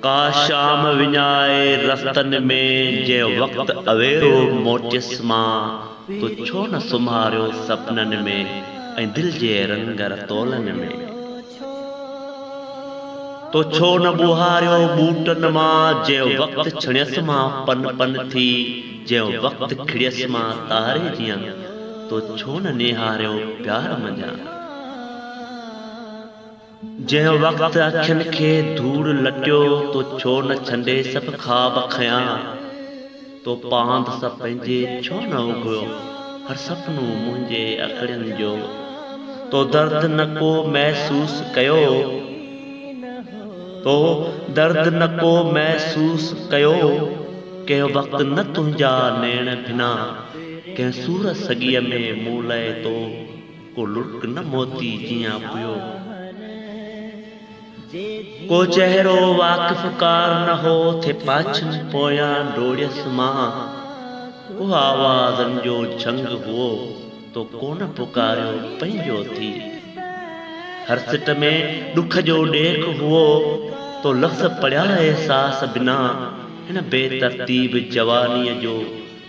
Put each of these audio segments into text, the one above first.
का शाम विञाए रस्तन में जे वक्त अवेरो मोटियस मां तो छो न सुम्हारियो सपनन में ऐं दिल जे रंग रतोलन में तो छो न ॿुहारियो ॿूटन मां जे वक्त छणियस मां पन पन थी जे वक्त खिड़ियस मां तारे जियां तो छो न निहारियो प्यार मंझां जै वक्त अखियन खे धूड़ लटियो तो छो न छंडे सब ख्वाब खयां तो पांद सा पंहिंजे छो न उगयो हर सपनो मुंहिंजे अखड़ियन जो तो दर्द न को महसूस कयो तो दर्द न को महसूस कयो कंहिं वक्त न तुंहिंजा नैण बिना कंहिं सूर सॻीअ में मूं लाइ तो को लुर्क न मोती जियां पियो को चेहरो वाकिफ़ कार न हो थे पाछन पोयां डोड़ियस मां को आवाज़न जो झंग हुओ तो कोन पुकारियो पंहिंजो थी हर सिट में दुख जो ॾेख हुओ तो लफ़्ज़ पढ़िया एहसास बिना हिन बेतरतीब जवानीअ जो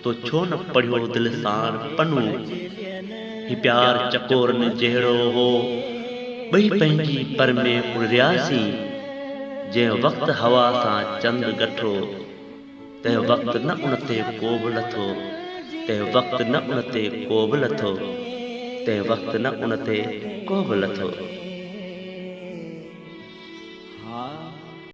तो छो न पढ़ियो दिल सां पनू ही प्यार चकोरन जहिड़ो हो ॿई पंहिंजी पर में उड़ियासीं जंहिं वक्त हवा सां चंद गठो तंहिं वक्त न उन ते को बि लथो तंहिं वक्त न उन ते को बि लथो तंहिं वक्त न उन ते को बि लथो।